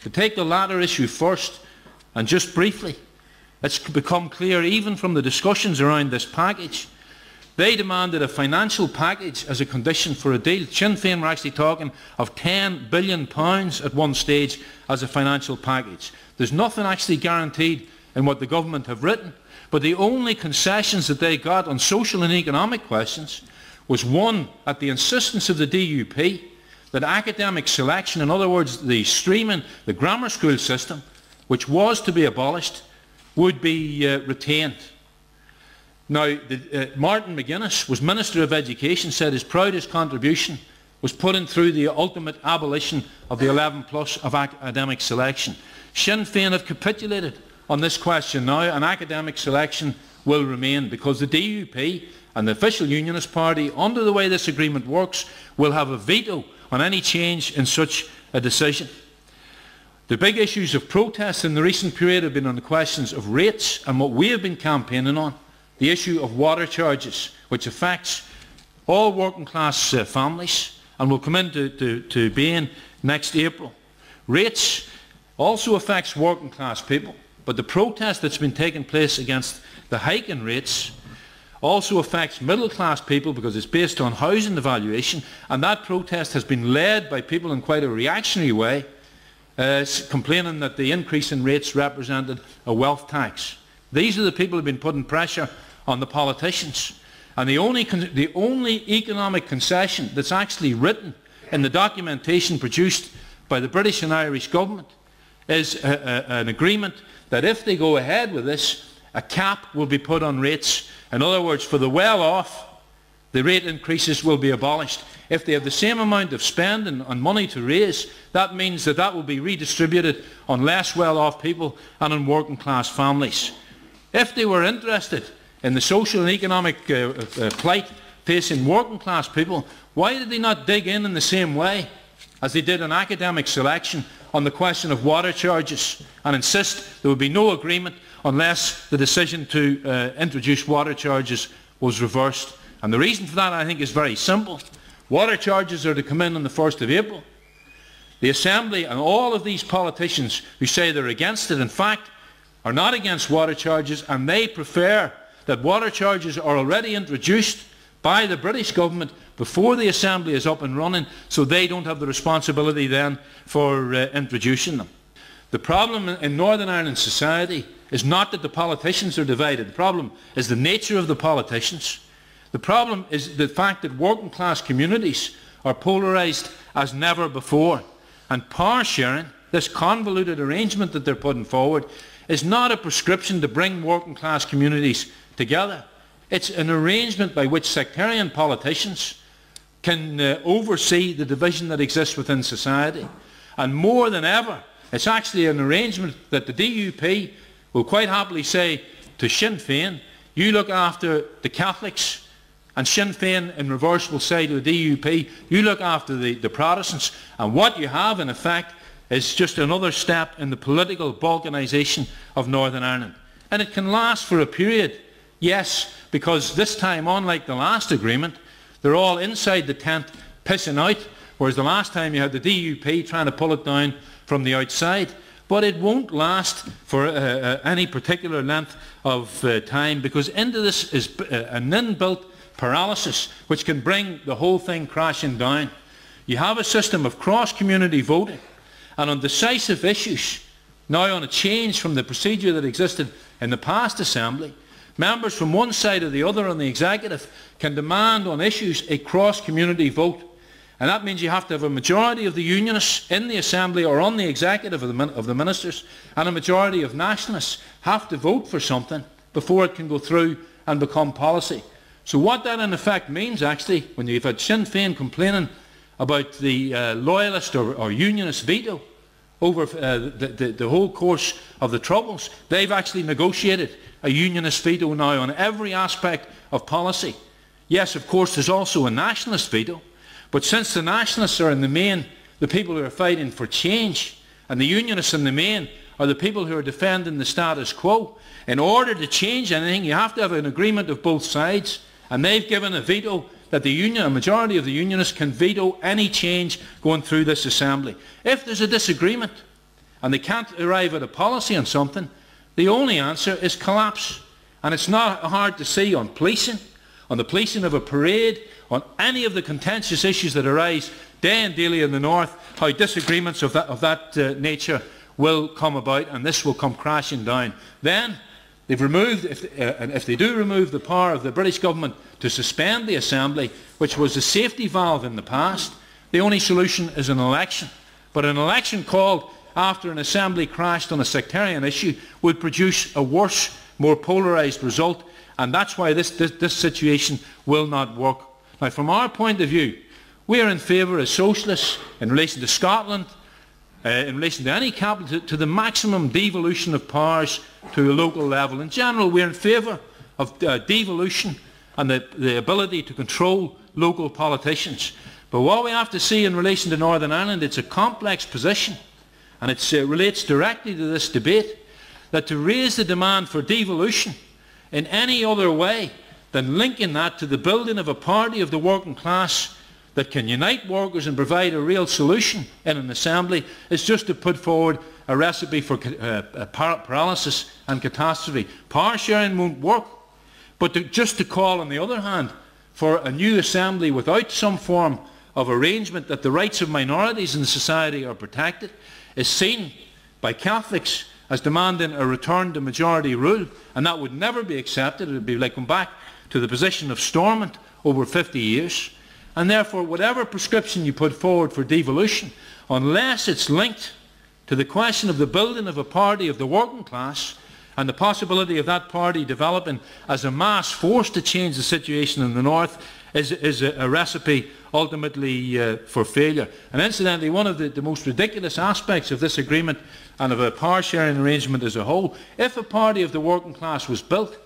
To take the latter issue first, and just briefly, it's become clear even from the discussions around this package, they demanded a financial package as a condition for a deal. Sinn Féin were actually talking of £10 billion at one stage as a financial package. There's nothing actually guaranteed in what the government have written, but the only concessions that they got on social and economic questions was one, at the insistence of the DUP, that academic selection, in other words the streaming, the grammar school system, which was to be abolished, would be retained. Now, Martin McGuinness was Minister of Education, said his proudest contribution was putting through the ultimate abolition of the 11+ of academic selection. Sinn Féin have capitulated on this question now, and academic selection will remain because the DUP and the official Unionist Party, under the way this agreement works, will have a veto on any change in such a decision. The big issues of protest in the recent period have been on the questions of rates and what we have been campaigning on, the issue of water charges, which affects all working class families and will come into being next April. Rates also affects working class people, but the protest that's been taking place against the hike in rates also affects middle class people because it's based on housing evaluation, and that protest has been led by people in quite a reactionary way, complaining that the increase in rates represented a wealth tax. These are the people who have been putting pressure on the politicians, and the only economic concession that's actually written in the documentation produced by the British and Irish government is an agreement that if they go ahead with this, a cap will be put on rates. In other words, for the well-off, the rate increases will be abolished. If they have the same amount of spending and money to raise, that means that that will be redistributed on less well-off people and on working-class families. If they were interested in the social and economic plight facing working-class people, why did they not dig in the same way as they did on academic selection on the question of water charges and insist there would be no agreement unless the decision to introduce water charges was reversed? And the reason for that, I think, is very simple. Water charges are to come in on the 1st of April. The Assembly and all of these politicians who say they're against it, in fact, are not against water charges, and they prefer that water charges are already introduced by the British government before the Assembly is up and running, so they don't have the responsibility then for introducing them. The problem in Northern Ireland society is not that the politicians are divided. The problem is the nature of the politicians. The problem is the fact that working class communities are polarised as never before. And power sharing, this convoluted arrangement that they're putting forward, is not a prescription to bring working class communities together. It's an arrangement by which sectarian politicians can oversee the division that exists within society. And more than ever, it's actually an arrangement that the DUP will quite happily say to Sinn Féin, you look after the Catholics, and Sinn Féin in reverse will say to the DUP, you look after the Protestants, and what you have in effect is just another step in the political balkanisation of Northern Ireland. And it can last for a period, yes, because this time, unlike the last agreement, they're all inside the tent pissing out, whereas the last time you had the DUP trying to pull it down from the outside. But it won't last for any particular length of time, because into this is an inbuilt paralysis which can bring the whole thing crashing down. You have a system of cross-community voting, and on decisive issues, now on a change from the procedure that existed in the past Assembly, members from one side or the other on the executive can demand on issues a cross-community vote. And that means you have to have a majority of the Unionists in the Assembly or on the executive of the ministers, and a majority of nationalists have to vote for something before it can go through and become policy. So what that in effect means, actually, when you've had Sinn Féin complaining about the loyalist or unionist veto over the whole course of the Troubles, they've actually negotiated a unionist veto now on every aspect of policy. Yes, of course, there's also a nationalist veto, but since the nationalists are in the main the people who are fighting for change, and the unionists in the main are the people who are defending the status quo, in order to change anything you have to have an agreement of both sides, and they've given a veto that a majority of the unionists can veto any change going through this Assembly. If there's a disagreement and they can't arrive at a policy on something, the only answer is collapse. And it's not hard to see on policing, on the policing of a parade, on any of the contentious issues that arise day and daily in the north, how disagreements of that nature will come about, and this will come crashing down. Then they've removed, if they do remove the power of the British government to suspend the Assembly, which was a safety valve in the past, the only solution is an election. But an election called after an Assembly crashed on a sectarian issue would produce a worse, more polarised result, and that's why this situation will not work. Now, from our point of view, we are in favour as socialists in relation to Scotland, in relation to any capital, to the maximum devolution of powers to a local level. In general, we are in favour of devolution and the ability to control local politicians. But what we have to see in relation to Northern Ireland, it's a complex position, and it relates directly to this debate, that to raise the demand for devolution in any other way than linking that to the building of a party of the working class that can unite workers and provide a real solution in an assembly is just to put forward a recipe for paralysis and catastrophe. Power sharing won't work, but just to call, on the other hand, for a new assembly without some form of arrangement that the rights of minorities in society are protected is seen by Catholics as demanding a return to majority rule, and that would never be accepted. It would be like going back to the position of Stormont over 50 years. And therefore, whatever prescription you put forward for devolution, unless it's linked to the question of the building of a party of the working class and the possibility of that party developing as a mass force to change the situation in the north, is a recipe ultimately for failure. And incidentally, one of the most ridiculous aspects of this agreement and of a power sharing arrangement as a whole, if a party of the working class was built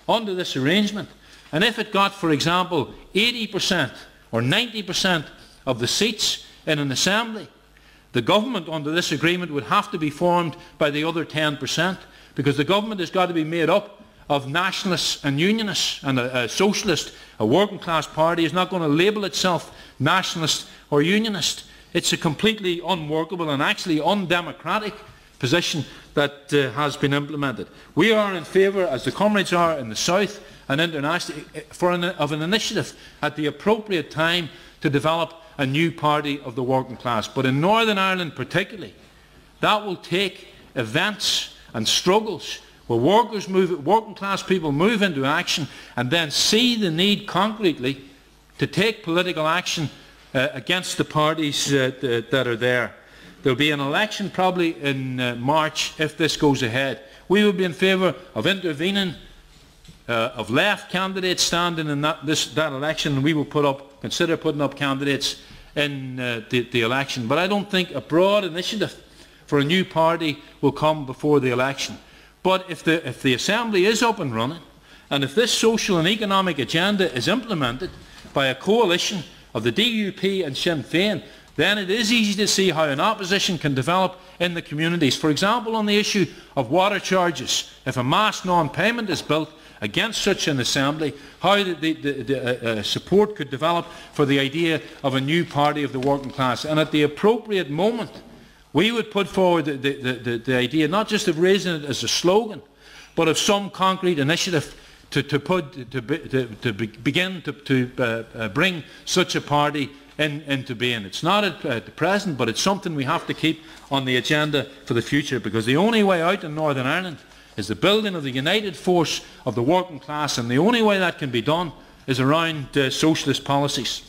under this arrangement, and if it got, for example, 80% or 90% of the seats in an assembly, the government under this agreement would have to be formed by the other 10%, because the government has got to be made up of nationalists and unionists, and a socialist, a working class party is not going to label itself nationalist or unionist. It's a completely unworkable and actually undemocratic position that has been implemented. We are in favour, as the comrades are in the south and internationally, of an initiative at the appropriate time to develop a new party of the working class. But in Northern Ireland particularly, that will take events and struggles where working class people move into action and then see the need concretely to take political action against the parties that are there. There will be an election probably in March if this goes ahead. We will be in favour of intervening, of left candidates standing in that election, and we will consider putting up candidates in the election. But I don't think a broad initiative for a new party will come before the election. But if the Assembly is up and running, and if this social and economic agenda is implemented by a coalition of the DUP and Sinn Féin, then it is easy to see how an opposition can develop in the communities. For example, on the issue of water charges, if a mass non-payment is built against such an assembly, how the support could develop for the idea of a new party of the working class. And at the appropriate moment, we would put forward the idea not just of raising it as a slogan, but of some concrete initiative to begin to bring such a party into being. It's not at the present, but it's something we have to keep on the agenda for the future, because the only way out in Northern Ireland is the building of the united force of the working class, and the only way that can be done is around socialist policies.